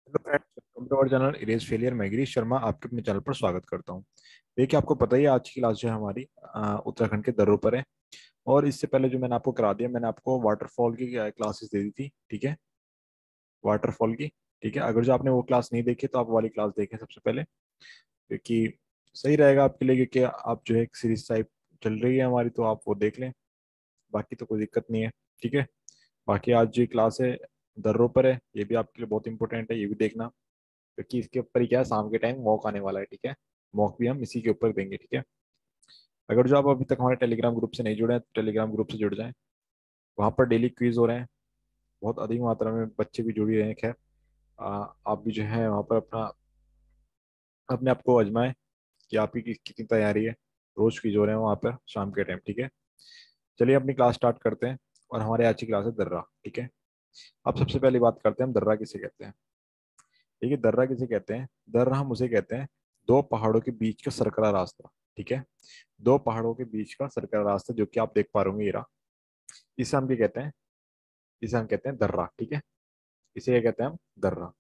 Hello friends, welcome to our channel erase failure. मैं गिरीश शर्मा आपके अपने चैनल पर स्वागत करता हूं। देखिए, आपको पता ही है आज की क्लास जो है हमारी उत्तराखंड के दर्रों पर है। और इससे पहले जो मैंने आपको करा दिया, मैंने आपको वाटरफॉल की क्लासेस दे दी थी, ठीक है। वाटरफॉल की, ठीक है। अगर जो आपने वो क्लास नहीं देखी तो आप वो वाली क्लास देखें सबसे पहले, क्योंकि सही रहेगा आपके लिए, क्योंकि आप जो है एक सीरीज टाइप चल रही है हमारी, तो आप वो देख लें। बाकी तो कोई दिक्कत नहीं है, ठीक है। बाकी आज जो क्लास है दर्रों पर है, ये भी आपके लिए बहुत इंपॉर्टेंट है, ये भी देखना। क्योंकि इसके ऊपर ही क्या है, शाम के टाइम मॉक आने वाला है, ठीक है। मॉक भी हम इसी के ऊपर देंगे, ठीक है। अगर जो आप अभी तक हमारे टेलीग्राम ग्रुप से नहीं जुड़े हैं तो टेलीग्राम ग्रुप से जुड़ जाएं। वहाँ पर डेली क्विज हो रहे हैं, बहुत अधिक मात्रा में बच्चे भी जुड़ ही रहे हैं। खैर, आप भी जो है वहाँ पर अपना अपने आप को आजमाएं कि आपकी कितनी तैयारी है। रोज क्विज हो रहे हैं वहाँ पर शाम के टाइम, ठीक है। चलिए अपनी क्लास स्टार्ट करते हैं। और हमारे आज की क्लास है दर्रा, ठीक है। अब सबसे पहली बात करते हैं हम दर्रा किसे कहते हैं। देखिए, दर्रा किसे कहते हैं। दर्रा हम उसे कहते हैं दो पहाड़ों के बीच का सरकरा रास्ता, ठीक है। दो पहाड़ों के बीच का सरकरा रास्ता जो कि आप देख पा रहे होंगे, ये रहा। इसे हम क्या कहते हैं, इसे हम कहते हैं दर्रा, ठीक है। इसे क्या कहते हैं हम, दर्रा।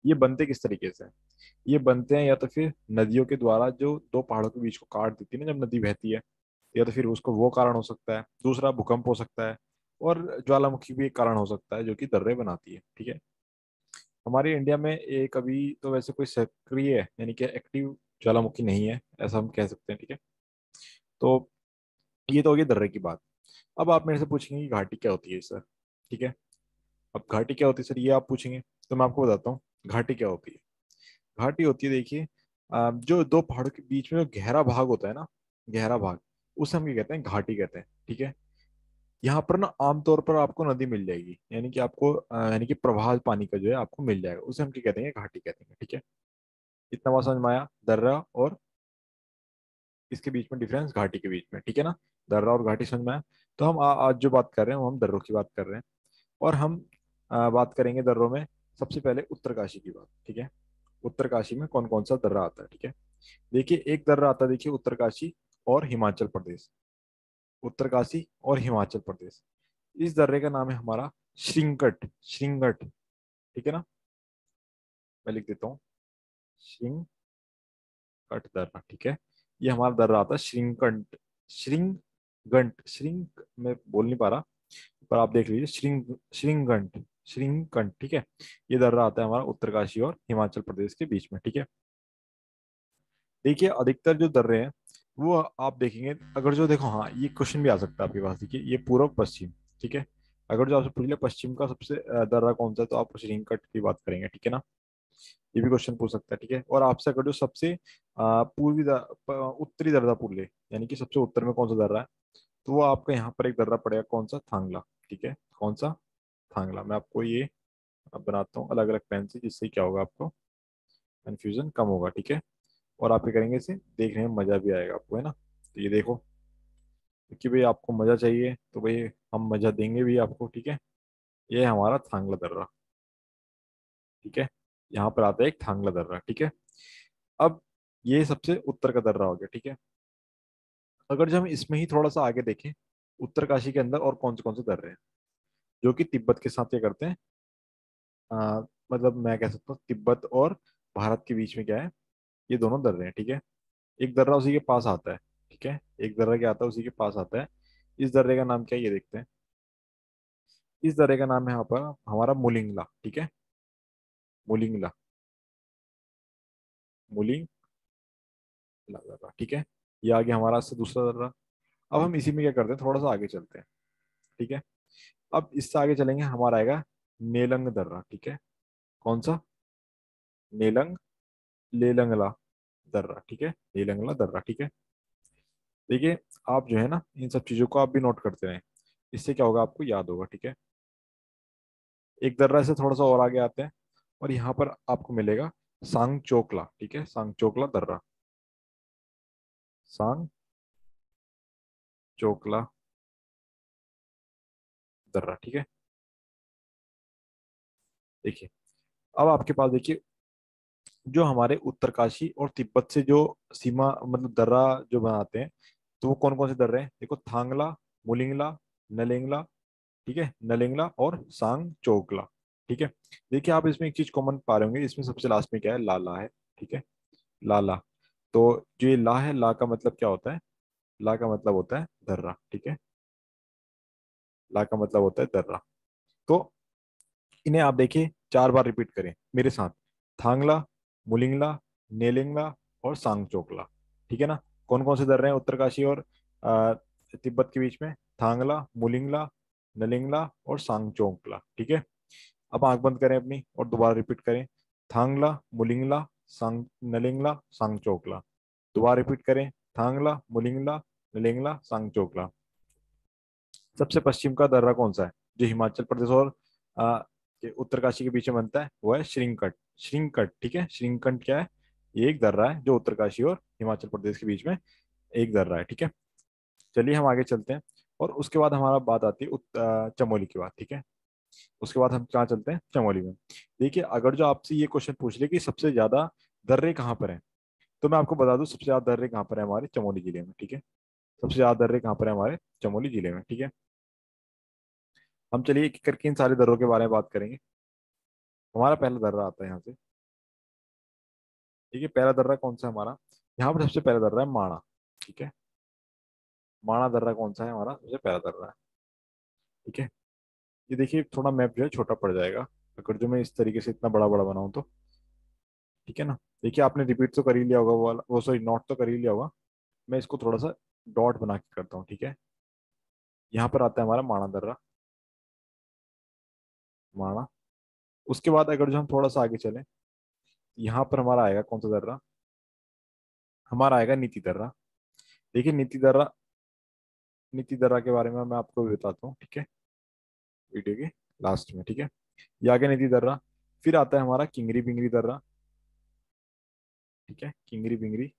ये बनते किस तरीके से हैं? ये बनते हैं या तो फिर नदियों के द्वारा, जो दो पहाड़ों के बीच को काट देती है ना जब नदी बहती है। या तो फिर उसको वो कारण हो सकता है, दूसरा भूकंप हो सकता है। और ज्वालामुखी भी एक कारण हो सकता है जो कि दर्रे बनाती है, ठीक है। हमारे इंडिया में एक अभी तो वैसे कोई सक्रिय यानी कि एक्टिव ज्वालामुखी नहीं है, ऐसा हम कह सकते हैं, ठीक है। तो ये तो होगी दर्रे की बात। अब आप मेरे से पूछेंगे कि घाटी क्या होती है सर, ठीक है। अब घाटी क्या होती है सर, ये आप पूछेंगे, तो मैं आपको बताता हूँ घाटी क्या होती है। घाटी होती है, देखिए, जो दो पहाड़ों के बीच में जो गहरा भाग होता है ना, गहरा भाग, उसे हम क्या कहते हैं, घाटी कहते हैं, ठीक है। यहाँ पर ना आमतौर पर आपको नदी मिल जाएगी, यानी कि आपको यानी कि प्रवाह पानी का जो है आपको मिल जाएगा, उसे हम क्या कहते हैं, घाटी कहते हैं, ठीक है। इतना बात समझ में आया, दर्रा और इसके बीच में डिफरेंस, घाटी के बीच में, ठीक है ना। दर्रा और घाटी समझ में आया। तो हम आज जो बात कर रहे हैं वो हम दर्रों की बात कर रहे हैं। और हम बात करेंगे दर्रों में सबसे पहले उत्तरकाशी की बात, ठीक है। उत्तरकाशी में कौन कौन सा दर्रा आता है, ठीक है। देखिए, एक दर्रा आता है, देखिए, उत्तरकाशी और हिमाचल प्रदेश। उत्तरकाशी और हिमाचल प्रदेश। इस दर्रे का नाम है हमारा श्रृंगट, श्रृंगट, ठीक है ना। मैं लिख देता हूँ, श्रृंगट दर्रा, ठीक है। ये हमारा दर्रा आता है श्रृंगकंट, श्रृंगगंट, श्रृंग मैं बोल नहीं पा रहा, पर आप देख लीजिए, श्रृंगगंट, श्रृंगकंट, ठीक है। ये दर्रा आता है हमारा उत्तरकाशी और हिमाचल प्रदेश के बीच में, ठीक है। देखिए, अधिकतर जो दर्रे हैं वो आप देखेंगे, अगर जो देखो, हाँ, ये क्वेश्चन भी आ सकता है आपके पास। देखिए, ये पूर्व पश्चिम, ठीक है। अगर जो आपसे पूछ लिया पश्चिम का सबसे दर्रा कौन सा है, तो आप श्रृंगकट की बात करेंगे, ठीक है ना। ये भी क्वेश्चन पूछ सकता है, ठीक है। और आपसे अगर जो सबसे उत्तरी दर्रा पूछ ले, यानी कि सबसे उत्तर में कौन सा दर्रा है, तो वो आपका यहाँ पर एक दर्रा पड़ेगा, कौन सा, थांगला, ठीक है। कौन सा, थांगला। मैं आपको ये अब बनाता हूँ अलग अलग पेन से, जिससे क्या होगा, आपको कंफ्यूजन कम होगा, ठीक है। और आप ये करेंगे, इसे देखने में मजा भी आएगा आपको, है ना। तो ये देखो, क्योंकि भाई आपको मजा चाहिए तो भाई हम मजा देंगे भी आपको, ठीक है। ये है हमारा थांगला दर्रा, ठीक है। यहाँ पर आता है एक थांगला दर्रा, ठीक है। अब ये सबसे उत्तर का दर्रा हो गया, ठीक है। अगर जो हम इसमें ही थोड़ा सा आगे देखें, उत्तरकाशी के अंदर और कौन से दर्रे हैं जो कि तिब्बत के साथ क्या करते हैं, आ, मतलब मैं कह सकता हूँ तिब्बत और भारत के बीच में क्या है, ये दोनों दर्रे हैं, ठीक है। एक दर्रा उसी के पास आता है, ठीक है। एक दर्रा क्या आता है, उसी के पास आता है। इस दर्रे का नाम क्या है, ये देखते हैं। इस दर्रे का नाम है यहाँ पर हमारा मुलिंगला, ठीक है। मुलिंगला, मुलिंगला दर्रा, ठीक है। ये आगे हमारा से दूसरा दर्रा। अब हम इसी में क्या करते हैं, थोड़ा सा आगे चलते हैं, ठीक है। अब इससे आगे चलेंगे, हमारा आएगा नेलंग दर्रा, ठीक है। कौन सा, नेलंग, लेलंगला दर्रा, ठीक है। नेलंगला दर्रा, ठीक है। देखिए, आप जो है ना इन सब चीजों को आप भी नोट करते रहें, इससे क्या होगा, आपको याद होगा, ठीक है। एक दर्रा से थोड़ा सा और आगे आते हैं, और यहाँ पर आपको मिलेगा सांग चोकला, ठीक है। सांग चोकला दर्रा, सांग चोकला दर्रा, ठीक है। देखिए, अब आपके पास देखिए, जो हमारे उत्तरकाशी और तिब्बत से जो सीमा, मतलब दर्रा जो बनाते हैं, तो वो कौन कौन से दर्रे हैं, देखो, थांगला, मुलिंगला, नलेंगला, ठीक है, नलेंगला और सांग चोकला। ठीक है। देखिए आप इसमें एक चीज कॉमन पा रहे होंगे, इसमें सबसे लास्ट में क्या है, ला ला है। ठीक है, ला ला। तो जो ये ला है, ला का मतलब क्या होता है, ला का मतलब होता है दर्रा। ठीक है, ला का मतलब होता है दर्रा। तो इन्हें आप देखिए 4 बार रिपीट करें मेरे साथ। थांगला, मुलिंगला, नेलिंगला और सांगचोकला। ठीक है ना। कौन कौन से दर्रे हैं उत्तरकाशी और तिब्बत के बीच में? थांगला, मुलिंगला, नलिंगला और सांगचोकला। ठीक है। अब आंख बंद करें अपनी और दोबारा रिपीट करें। थांगला, मुलिंगला, सांग नलिंगला, सांगचोकला। दोबारा रिपीट करें। थांगला, मुलिंगला, नलिंगला, सांगचोकला। सबसे पश्चिम का दर्रा कौन सा है जो हिमाचल प्रदेश और उत्तरकाशी के बीच में बनता है? वो है श्रिंकट। श्रिंकट, ठीक है। श्रिंकट क्या है? ये एक दर्रा है जो उत्तरकाशी और हिमाचल प्रदेश के बीच में एक दर्रा है। ठीक है। चलिए हम आगे चलते हैं। और उसके बाद हमारा बात आती है चमोली की बात। ठीक है। उसके बाद हम कहाँ चलते हैं? चमोली में। देखिए अगर जो आपसे ये क्वेश्चन पूछ ले कि सबसे ज्यादा दर्रे कहाँ पर हैं, तो मैं आपको बता दूं सबसे ज्यादा दर्रे कहाँ पर है हमारे चमोली जिले में। ठीक है, सबसे ज्यादा दर्रे कहाँ पर है हमारे चमोली जिले में। ठीक है। हम चलिए एक एक करके इन सारे दर्रों के बारे में बात करेंगे। हमारा पहला दर्रा आता है यहाँ से। ठीक है, पहला दर्रा कौन सा है हमारा? यहाँ पर सबसे पहला दर्रा है माणा। ठीक है, माणा दर्रा कौन सा है हमारा? सबसे पहला दर्रा है। ठीक है। ये देखिए थोड़ा मैप जो है छोटा पड़ जाएगा अगर जो मैं इस तरीके से इतना बड़ा बड़ा बनाऊं तो। ठीक है ना। देखिए आपने रिपीट तो कर ही लिया होगा वो वाला, वो सॉरी नोट तो कर ही लिया होगा। मैं इसको थोड़ा सा डॉट बना के करता हूँ। ठीक है, यहाँ पर आता है हमारा माणा दर्रा। माणा। उसके बाद अगर जो हम थोड़ा सा आगे चलें, यहाँ पर हमारा आएगा कौन सा दर्रा? हमारा आएगा नीति दर्रा। देखिए नीति दर्रा, नीति दर्रा के बारे में मैं आपको भी बताता हूँ। ठीक है, वीडियो के लास्ट में। ठीक है, ये आ गया नीति दर्रा। फिर आता है हमारा किंगरी बिंगरी दर्रा। ठीक है, किंगरी बिंगरी।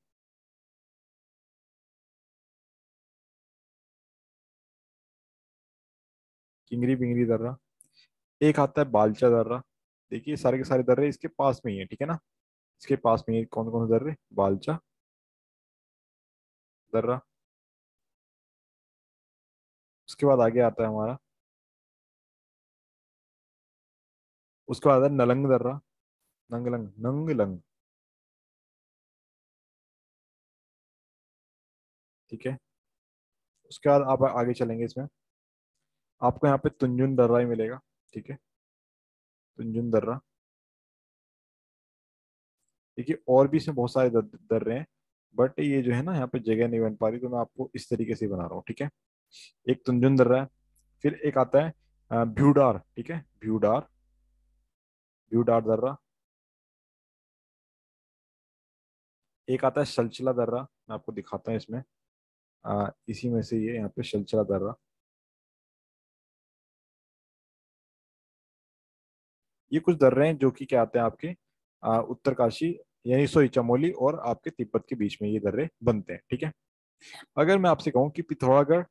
किंगरी बिंगरी दर्रा। एक आता है बालचा दर्रा। देखिए सारे के सारे दर्रे इसके पास में ही है। ठीक है ना, इसके पास में ही कौन कौन से दर्रे? बालचा दर्रा। उसके बाद आगे आता है हमारा, उसके बाद आता है नलंग दर्रा। नंगलंग, नंगलंग। ठीक है। उसके बाद आप आगे चलेंगे इसमें, आपको यहाँ पे तुंजुन दर्रा ही मिलेगा। ठीक है, तुंजुन दर्रा। देखिए और भी इसमें बहुत सारे दर्रे हैं, बट ये जो है ना यहाँ पे जगह नहीं बन पा रही, तो मैं आपको इस तरीके से बना रहा हूँ। ठीक है, एक तुंजुन दर्रा है। फिर एक आता है भ्यूडार। ठीक है, भ्यूडार, भ्यूडार दर्रा। एक आता है शलचला दर्रा। मैं आपको दिखाता हूँ इसमें, इसी में से ये यहाँ पे शलचला दर्रा। ये कुछ दर्रे हैं जो कि क्या आते हैं आपके उत्तरकाशी, यानी सॉरी चमोली और आपके तिब्बत के बीच में ये दर्रे बनते हैं। ठीक है। अगर मैं आपसे कहूँ कि पिथौरागढ़,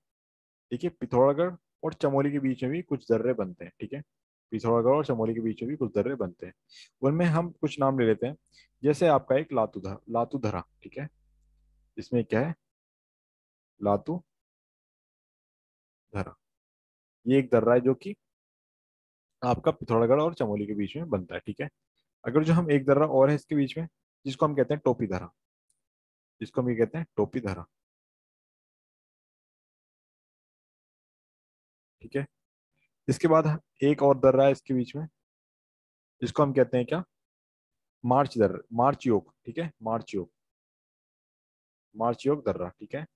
देखिए पिथौरागढ़ और चमोली के बीच में भी कुछ दर्रे बनते हैं। ठीक है, पिथौरागढ़ और चमोली के बीच में भी कुछ दर्रे बनते हैं। उनमें हम कुछ नाम ले लेते हैं। जैसे आपका एक लातू लातू धरा। ठीक है, इसमें क्या है? लातू धरा। ये एक दर्रा है जो कि आपका पिथौरागढ़ और चमोली के बीच में बनता है। ठीक है। अगर जो हम एक दर्रा और है इसके बीच में, जिसको हम कहते हैं टोपी धरा, जिसको हम ये कहते हैं टोपी धरा। ठीक है। इसके बाद एक और दर्रा है इसके बीच में, जिसको हम कहते हैं क्या? मार्च दर्रा, मार्च योग। ठीक है, मार्च योग, मार्च योग दर्रा। ठीक है।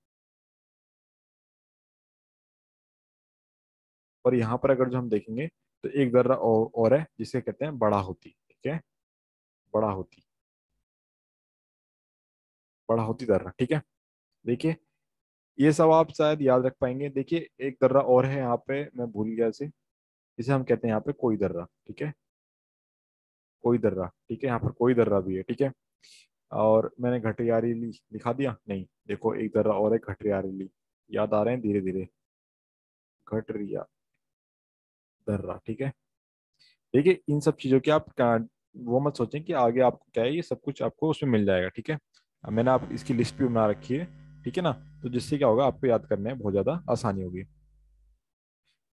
और यहाँ पर अगर जो हम देखेंगे तो एक दर्रा और है जिसे कहते हैं बड़ा होती। ठीक है, बड़ा होती, बड़ा होती दर्रा। ठीक है। देखिए ये सब आप शायद याद रख पाएंगे। देखिए एक दर्रा और है यहाँ पे, मैं भूल गया इसे, इसे हम कहते हैं यहाँ पे कोई दर्रा। ठीक है, कोई दर्रा। ठीक है, यहाँ पर कोई दर्रा भी है। ठीक है। और मैंने घटियारी लिखा दिया नहीं, देखो एक दर्रा और है घटियारी, याद आ रहे हैं धीरे धीरे, घटरिया दर्रा। ठीक है। देखिए इन सब चीजों की आप वो मत सोचें कि आगे आपको क्या है, ये सब कुछ आपको उसमें मिल जाएगा। ठीक है, अब मैंने आप इसकी लिस्ट भी बना रखी है। ठीक है ना, तो जिससे क्या होगा आपको याद करने में बहुत ज्यादा आसानी होगी।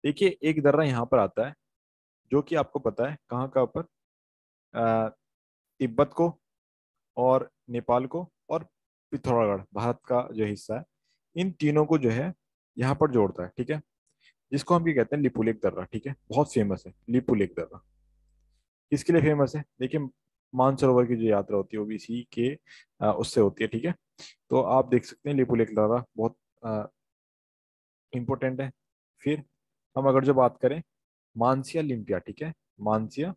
देखिए एक दर्रा यहाँ पर आता है, जो कि आपको पता है कहाँ कहाँ पर, अ, तिब्बत को और नेपाल को और पिथौरागढ़ भारत का जो हिस्सा है, इन तीनों को जो है यहाँ पर जोड़ता है, ठीक है। जिसको हम ये कहते हैं लिपुलेख दर्रा, ठीक है, बहुत फेमस है लिपुलेख दर्रा। किसके लिए फेमस है? देखिए, मानसरोवर की जो यात्रा होती है वो भी इसी के उससे होती है, ठीक है। तो आप देख सकते हैं लिपुलेख दर्रा बहुत इंपॉर्टेंट है। फिर हम अगर जो बात करें मानसिया लिम्पिया, ठीक है, मानसिया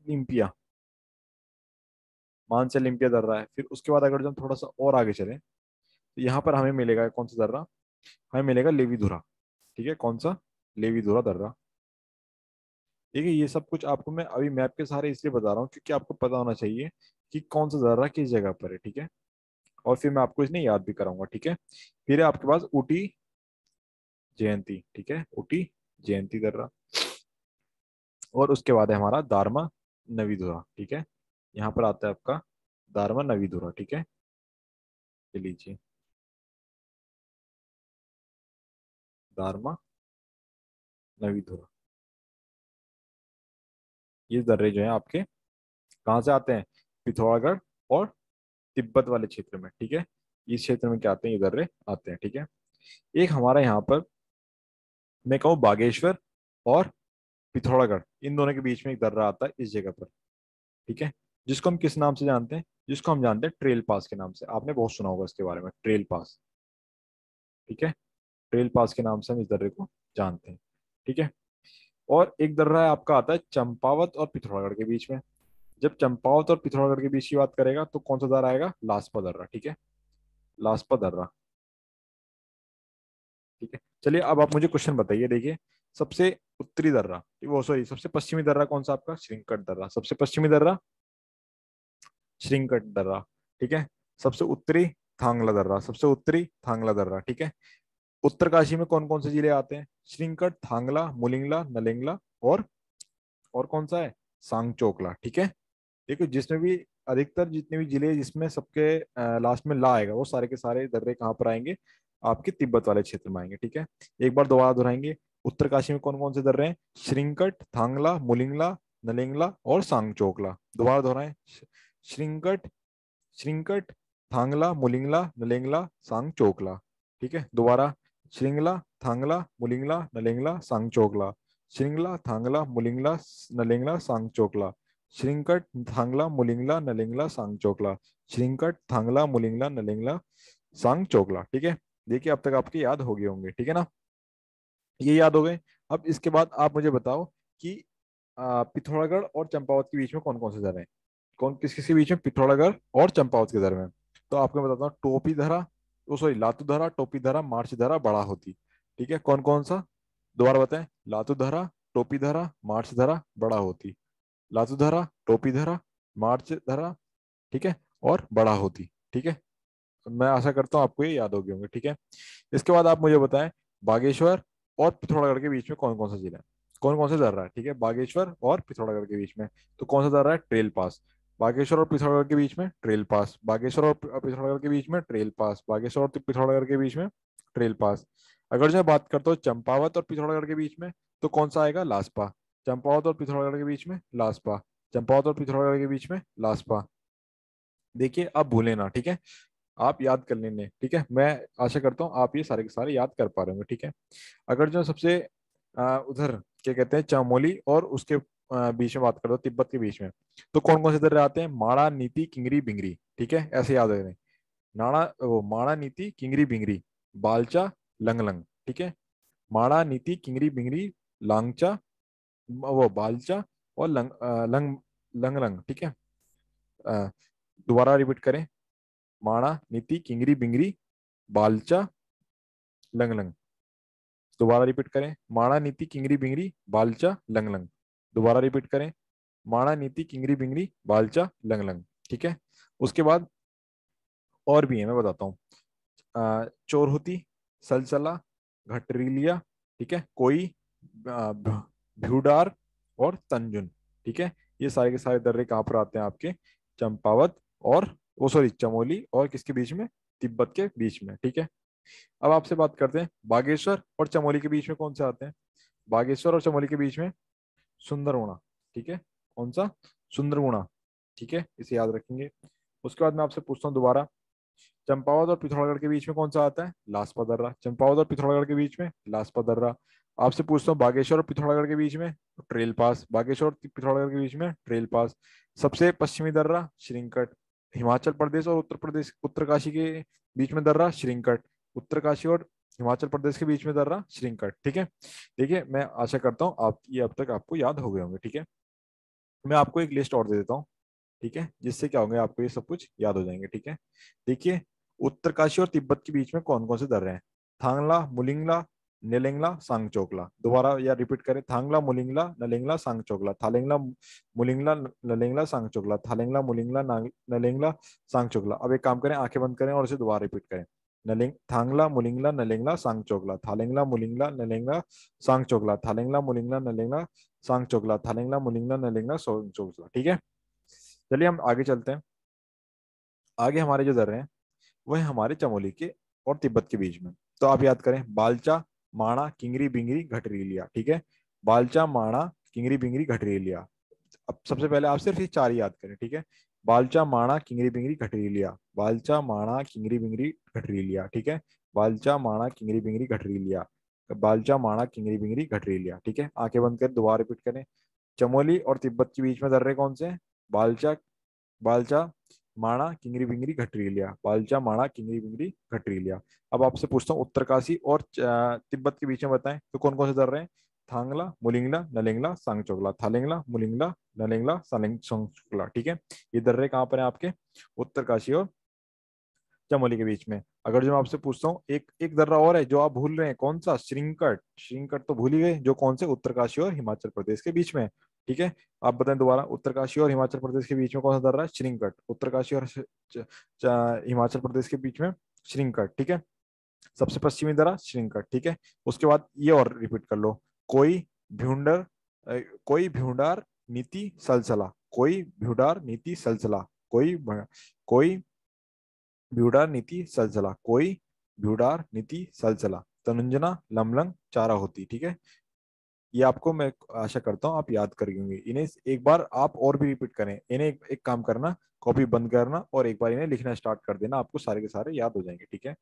लिम्पिया, मानसिया लिम्पिया दर्रा है। फिर उसके बाद अगर जो हम थोड़ा सा और आगे चले तो यहाँ पर हमें मिलेगा कौन सा दर्रा? हमें मिलेगा लेवीधुरा, ठीक है। कौन सा? लेवीधुरा दर्रा। देखिए, ये सब कुछ आपको मैं अभी मैप के सहारे इसलिए बता रहा हूँ क्योंकि आपको पता होना चाहिए कि कौन सा दर्रा किस जगह पर है, ठीक है। और फिर मैं आपको इसने याद भी कराऊंगा, ठीक है। फिर है आपके पास ऊटी जयंती, ठीक है, ऊटी जयंती दर्रा। और उसके बाद है हमारा दारमा नवीधुरा, ठीक है। यहाँ पर आता है आपका दारमा नवीधुरा, ठीक है। ये लीजिए, दारमा नवीधुरा। ये दर्रे जो है आपके कहाँ से आते हैं? पिथौरागढ़ और तिब्बत वाले क्षेत्र में, ठीक है। इस क्षेत्र में क्या आते हैं? ये दर्रे आते हैं, ठीक है। एक हमारा यहाँ पर मैं कहूँ बागेश्वर और पिथौरागढ़, इन दोनों के बीच में एक दर्रा आता है इस जगह पर, ठीक है। जिसको हम किस नाम से जानते हैं? जिसको हम जानते हैं ट्रेल पास के नाम से। आपने बहुत सुना होगा इसके बारे में, ट्रेल पास, ठीक है। ट्रेल पास के नाम से हम इस दर्रे को जानते हैं, ठीक है। और एक दर्रा है आपका आता है चंपावत और पिथौरागढ़ के बीच में। जब चंपावत और पिथौरागढ़ के बीच की बात करेगा तो कौन सा दर्रा आएगा? लास्पा दर्रा, ठीक है, लास्पा दर्रा, ठीक है। चलिए, अब आप मुझे क्वेश्चन बताइए। देखिए, सबसे उत्तरी दर्रा, वो सॉरी, सबसे पश्चिमी दर्रा कौन सा आपका? श्रिंकट दर्रा। सबसे पश्चिमी दर्रा श्रिंकट दर्रा, ठीक है। सबसे उत्तरी थांगला दर्रा, सबसे उत्तरी थांगला दर्रा, ठीक है। उत्तरकाशी में कौन कौन से जिले आते हैं? श्रिंकट, थांगला, मुलिंगला, नलेंगला और कौन सा है? सांगचोकला, ठीक है। देखो, जिसमें भी अधिकतर जितने भी जिले जिसमें सबके लास्ट में ला आएगा वो सारे के सारे दर्रे कहाँ पर आएंगे? आपके तिब्बत वाले क्षेत्र में आएंगे, ठीक है। एक बार दोबारा दोहराएंगे। उत्तरकाशी में कौन कौन से दर्रे हैं? श्रिंकट, थांगला, मुलिंगला, नलेंगला और सांगचोकला। दोबारा दोहराएं। श्रिंकट, श्रिंकट, थांगला, मुलिंगला, नलेंगला, सांगचोकला, ठीक है। दोबारा। श्रृंगला, थांगला, मुलिंगला, नलेंगला, सांगचोकला। श्रृंगला, थांगला, मुलिंगला, नलेंगला, सांगचोकला। श्रिंकट, थांगला, मुलिंगला, नलेंगला, सांगचोकला। श्रिंकट, थांगला, मुलिंगला, नलेंगला, सांगचोकला, ठीक है। देखिए, अब तक आपके याद हो गए होंगे, ठीक है ना? ये याद हो गए। अब इसके बाद आप मुझे बताओ कि पिथौरागढ़ और चंपावत के बीच में कौन कौन से दर्रे हैं? कौन किस किसके बीच में? पिथौरागढ़ और चंपावत के दर में। तो आपको मैं बताता हूँ, टोपी धरा, ओ सॉरी, लातू धरा, टोपी धरा, मार्च धरा, बड़ा होती, ठीक है। कौन कौन सा? दोबारा बताएं। लातू धरा, टोपी धरा, मार्च धरा, बड़ा होती। लातू धरा, टोपी धरा, मार्च धरा, ठीक है, और बड़ा होती, ठीक है। मैं आशा करता हूँ आपको ये याद हो गए होंगे, ठीक है। इसके बाद आप मुझे बताएं, बागेश्वर और पिथौरागढ़ के बीच में कौन कौन सा जिला है? कौन कौन सा दर्रा है? ठीक है, बागेश्वर और पिथौरागढ़ के बीच में तो कौन सा दर्रा है? ट्रेल पास। बागेश्वर और पिथौरागढ़ के बीच में ट्रेल पास, बागेश्वर और पिथौरागढ़ के बीच में ट्रेल पास, बागेश्वर और पिथौरागढ़ के बीच में ट्रेल पास। अगर जो मैं बात करता हूँ चंपावत और पिथौरागढ़ के बीच में तो कौन सा आएगा? लास्पा। चंपावत और पिथौरागढ़ के बीच में लास्पा, चंपावत और पिथौरागढ़ के बीच में लास्पा। देखिए, आप भूले ना, ठीक है, आप याद कर लेंगे, ठीक है। मैं आशा करता हूँ आप ये सारे के सारे याद कर पा रहे होंगे, ठीक है। अगर जो सबसे उधर क्या कहते हैं चामोली और उसके बीच में बात कर दो, तिब्बत के बीच में, तो कौन कौन से दर्रे आते हैं? माणा, नीति, किंगरी, बिंगरी, ठीक है, ऐसे याद रखें। नाणा वो माणा, नीति, किंगरी, बिंगरी, बालचा, लंगलंग, ठीक है। माणा, नीति, किंगरी, बिंगरी, लांगचा, वो बालचा और लंग लंगलंग, ठीक है। अ, दोबारा रिपीट करें। माणा, नीति, किंगरी, बिंगरी, बालचा, लंगलंग। दोबारा रिपीट करें। माणा, नीति, किंगरी, बिंगरी, बालचा, लंगलंग। दोबारा रिपीट करें। माणा, नीति, किंगरी, बिंगरी, बालचा, लंगलंग, ठीक है। उसके बाद और भी है, मैं बताता हूँ। चोरहुती, सलसला, घटरीलिया, ठीक है, कोई, भ्यूडार और तंजुन, ठीक है। ये सारे के सारे दर्रे कहाँ पर आते हैं? आपके चंपावत और वो सॉरी चमोली और किसके बीच में? तिब्बत के बीच में, ठीक है। अब आपसे बात करते हैं बागेश्वर और चमोली के बीच में कौन से आते हैं? बागेश्वर और चमोली के बीच में सुंदरगुणा, ठीक है। कौन सा? सुंदरगुणा, ठीक है, इसे याद रखेंगे। उसके बाद मैं आपसे पूछता हूँ दोबारा, चंपावत और पिथौरागढ़ के बीच में कौन सा आता है? लासपा दर्रा। चंपावत और पिथौरागढ़ के बीच में लासपा दर्रा। आपसे पूछता हूँ बागेश्वर और पिथौरागढ़ के बीच में ट्रेल पास। बागेश्वर और पिथौरागढ़ के बीच में ट्रेल पास। सबसे पश्चिमी दर्रा श्रिंकट। हिमाचल प्रदेश और उत्तर प्रदेश, उत्तरकाशी के बीच में दर्रा श्रिंकट। उत्तरकाशी और हिमाचल प्रदेश के बीच में दर्रा श्रिंकट, ठीक है। देखिए, मैं आशा करता हूँ आप ये अब तक आपको याद हो गए होंगे, ठीक है। मैं आपको एक लिस्ट और दे देता हूँ, ठीक है, जिससे क्या होंगे, आपको ये सब कुछ याद हो जाएंगे, ठीक है। देखिए, उत्तरकाशी और तिब्बत के बीच में कौन कौन से दर्रे हैं? थांगला, मुलिंगला, नेलेंगला, सांगचोकला। दोबारा या रिपीट करें, थांगला, मुलिंगला, नलेंगला, सांगचोकला। थालेंगला, मुलिंगला, नलेंगला, सांगचोकला। थालेंगला, मुलिंगला, नलेंगला, सांगचोकला। अब एक काम करें, आंखें बंद करें और इसे दोबारा रिपीट करें। नलिंग, थांगला, मुलिंगला, नलेंगला, सांगचोकला। थालेंगला, मुलिंगला, नलेंगला, सांगचोकला। थालेंगला, मुलिंगला, नलेंगला, सांगचोकला। थालेंगला, मुलिंगला, नलेंगला, सांगचोकला, ठीक है। चलिए हम आगे चलते हैं। आगे हमारे जो दर्रे हैं वो है हमारे चमोली के और तिब्बत के बीच में। तो आप याद करें, बालचा, माणा, किंगरी, बिंगरी, घटरीलिया, ठीक है। बालचा, माणा, किंगरी, बिंगरी, घटरीलिया। अब सबसे पहले आप सिर्फ ये चार ही याद करें, ठीक है। बालचा, माणा, किंगरी, बिंगरी, घटरीलिया। बालचा, माणा, किंगरी, बिंगरी, घटरीलिया, ठीक है। बालचा, माणा, किंगरी, बिंगरी, घटरीलिया। बालचा, माणा, किंगरी, बिंगरी, घटरीलिया, ठीक है। आंखें बंद कर दोबारा रिपीट करें। चमोली और तिब्बत के बीच में दर्रे कौन से हैं? बालचा, बालचा, माणा, किंगरी, बिंगरी, घटरीलिया। बालचा, माणा, किंगरी, बिंगरी, घटरीलिया। अब आपसे पूछता हूँ, उत्तरकाशी और तिब्बत के बीच में बताएं तो कौन कौन से दर्रे हैं? थांगला, मुलिंगला, नलेंगला, सांगचोकला। थालेंगला, मुलिंगला, नलेंगला, सांगचोकला, ठीक है। ये दर्रे कहाँ पर हैं आपके? उत्तरकाशी और चमोली के बीच में। अगर जो मैं आपसे पूछता हूँ, एक एक दर्रा और है जो आप भूल रहे हैं, कौन सा? श्रिंकट। श्रिंकट तो भूल ही गए, जो कौन से? उत्तरकाशी और हिमाचल प्रदेश के बीच में है, ठीक है। आप बताएं दोबारा, उत्तरकाशी और हिमाचल प्रदेश के बीच में कौन सा दर्रा है? श्रिंकट। उत्तरकाशी और हिमाचल प्रदेश के बीच में श्रिंकट, ठीक है। सबसे पश्चिमी दर्रा श्रिंकट, ठीक है। उसके बाद ये और रिपीट कर लो, कोई भ्यूंडर, कोई भ्यूंडार, नीति सलसला। कोई भ्यूडार, नीति सलसला। कोई ब्यूडार, नीति सलसला। कोई ब्यूडार, नीति सलसला। तनुंजना, लमलंग, चारा होती, ठीक है। ये आपको मैं आशा करता हूँ आप याद कर होंगे इन्हें। एक बार आप और भी रिपीट करें इन्हें, एक काम करना, कॉपी बंद करना और एक बार इन्हें लिखना स्टार्ट कर देना, आपको सारे के सारे याद हो जाएंगे, ठीक है।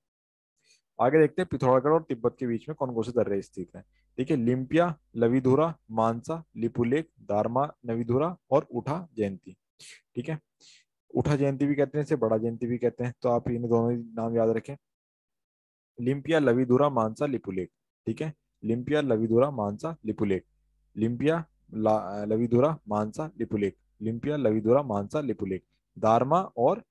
आगे देखते हैं, पिथौरागढ़ और तिब्बत के बीच में कौन कौन से दर्रे स्थित हैं। ठीक है, लिम्पिया, लवीधुरा, मानसा, लिपुलेख, दारमा, नवीधुरा और उठा जयंती, ठीक है। उठा जयंती भी कहते हैं, इसे बड़ा जयंती भी कहते हैं, तो आप इन दोनों ही नाम याद रखें। लिम्पिया, लवीधुरा, मानसा, लिपुलेख, ठीक है। लिम्पिया, लवीधुरा, मानसा, लिपुलेख। लिम्पिया, लवीधुरा, मानसा, लिपुलेख। लिम्पिया, लवीधुरा, मानसा, लिपुलेख। दारमा और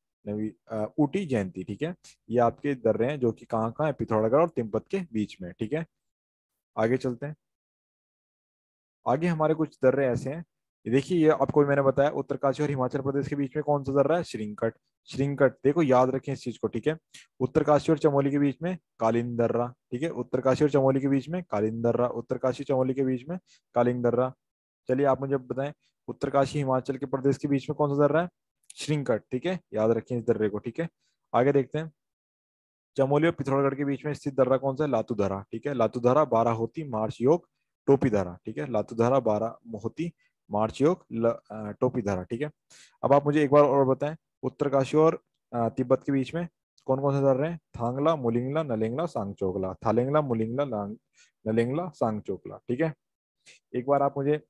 ऊटी जयंती, ठीक है। ये आपके दर्रे हैं जो कि कहाँ कहाँ है? पिथौरागढ़ और तिब्बत के बीच में, ठीक है। आगे चलते हैं। आगे हमारे कुछ दर्रे ऐसे हैं, ये देखिए, ये आपको मैंने बताया, उत्तरकाशी और हिमाचल प्रदेश के बीच में कौन सा दर्रा है? श्रिंकट। श्रिंकट, देखो याद रखें इस चीज को, ठीक है। उत्तरकाशी और चमोली के बीच में कालीन दर्रा, ठीक है। उत्तरकाशी और चमोली के बीच में कालीन दर्रा। उत्तरकाशी चमोली के बीच में कालीन दर्रा। चलिए आप मुझे बताएं, उत्तरकाशी हिमाचल के प्रदेश के बीच में कौन सा दर्रा है? श्रिंकट, ठीक है, याद रखें इस दर्रे को, ठीक है। आगे देखते हैं, चमोली और पिथौरागढ़ के बीच में स्थित दर्रा कौन सा है? लातूधरा, ठीक है। लातूधरा, बाराहोती, मार्च योग, टोपी धरा, ठीक है। लातूधरा, बाराहोती, मार्च योग, टोपी धरा, ठीक है। अब आप मुझे एक बार और बताएं, उत्तरकाशी और तिब्बत के बीच में कौन कौन से दर्रे हैं? थांगला, मुलिंगला, नलेंगला, सांगचोकला। थालेंगला, मुलिंगला, नलेंगला, सांगचोकला, ठीक है। एक बार आप मुझे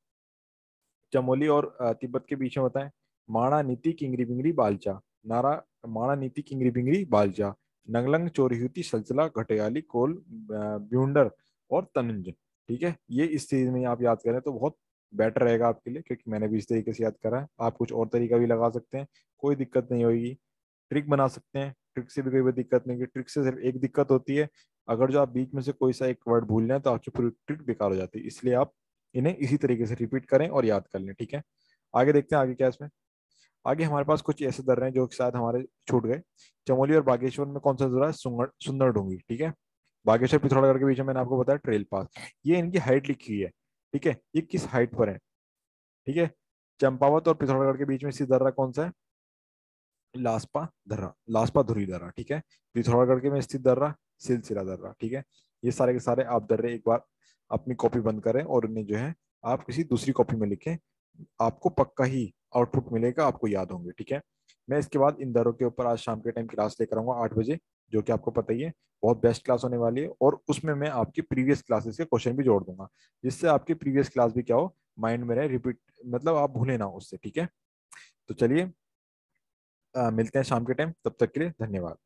चमोली और तिब्बत के बीच में बताएं, माणा, नीति, किंगरी, बिंगरी, बालचा। नारा, माणा, नीति, किंगरी, बिंगरी, बालचा। नंगलंग, चोरहुती, सलसला, घटियाली, कोल, ब्यूंडर और तनुंजन, ठीक है। ये इस चीज में आप याद करें तो बहुत बेटर रहेगा आपके लिए, क्योंकि मैंने भी इस तरीके से याद करा है। आप कुछ और तरीका भी लगा सकते हैं, कोई दिक्कत नहीं होगी। ट्रिक बना सकते हैं, ट्रिक से भी कोई भी दिक्कत नहीं, ट्रिक से सिर्फ एक दिक्कत होती है, अगर जो आप बीच में से कोई सा एक वर्ड भूल जाए तो आपकी पूरी ट्रिक बेकार हो जाती है। इसलिए आप इन्हें इसी तरीके से रिपीट करें और याद कर लें, ठीक है। आगे देखते हैं, आगे क्या है इसमें। आगे हमारे पास कुछ ऐसे दर्रे हैं जो कि शायद हमारे छूट गए। चमोली और बागेश्वर में कौन सा दर्रा है? सुंदर डूंगी, ठीक है। बागेश्वर पिथौरागढ़ के बीच में मैंने आपको बताया ट्रेल पास। ये इनकी हाइट लिखी हुई है, ठीक है, ये किस हाइट पर है, ठीक है। चंपावत और पिथौरागढ़ के बीच में इसी दर्रा कौन सा है? लास्पा दर्रा, लास्पा धुरी दर्रा, ठीक है। पिथौरागढ़ के में स्थित दर्रा सिलसिला दर्रा, ठीक है। ये सारे के सारे आप दर्रे एक बार अपनी कॉपी बंद करें और उन्हें जो है आप किसी दूसरी कॉपी में लिखें। आपको पक्का ही आउटपुट मिलेगा, आपको याद होंगे, ठीक है। मैं इसके बाद इन दरों के ऊपर आज शाम के टाइम क्लास लेकर आऊंगा 8 बजे, जो कि आपको पता ही है बहुत बेस्ट क्लास होने वाली है। और उसमें मैं आपकी प्रीवियस क्लासेस के क्वेश्चन भी जोड़ दूंगा, जिससे आपकी प्रीवियस क्लास भी क्या हो, माइंड में रहे, रिपीट, मतलब आप भूले ना उससे, ठीक है। तो चलिए मिलते हैं शाम के टाइम, तब तक के लिए धन्यवाद।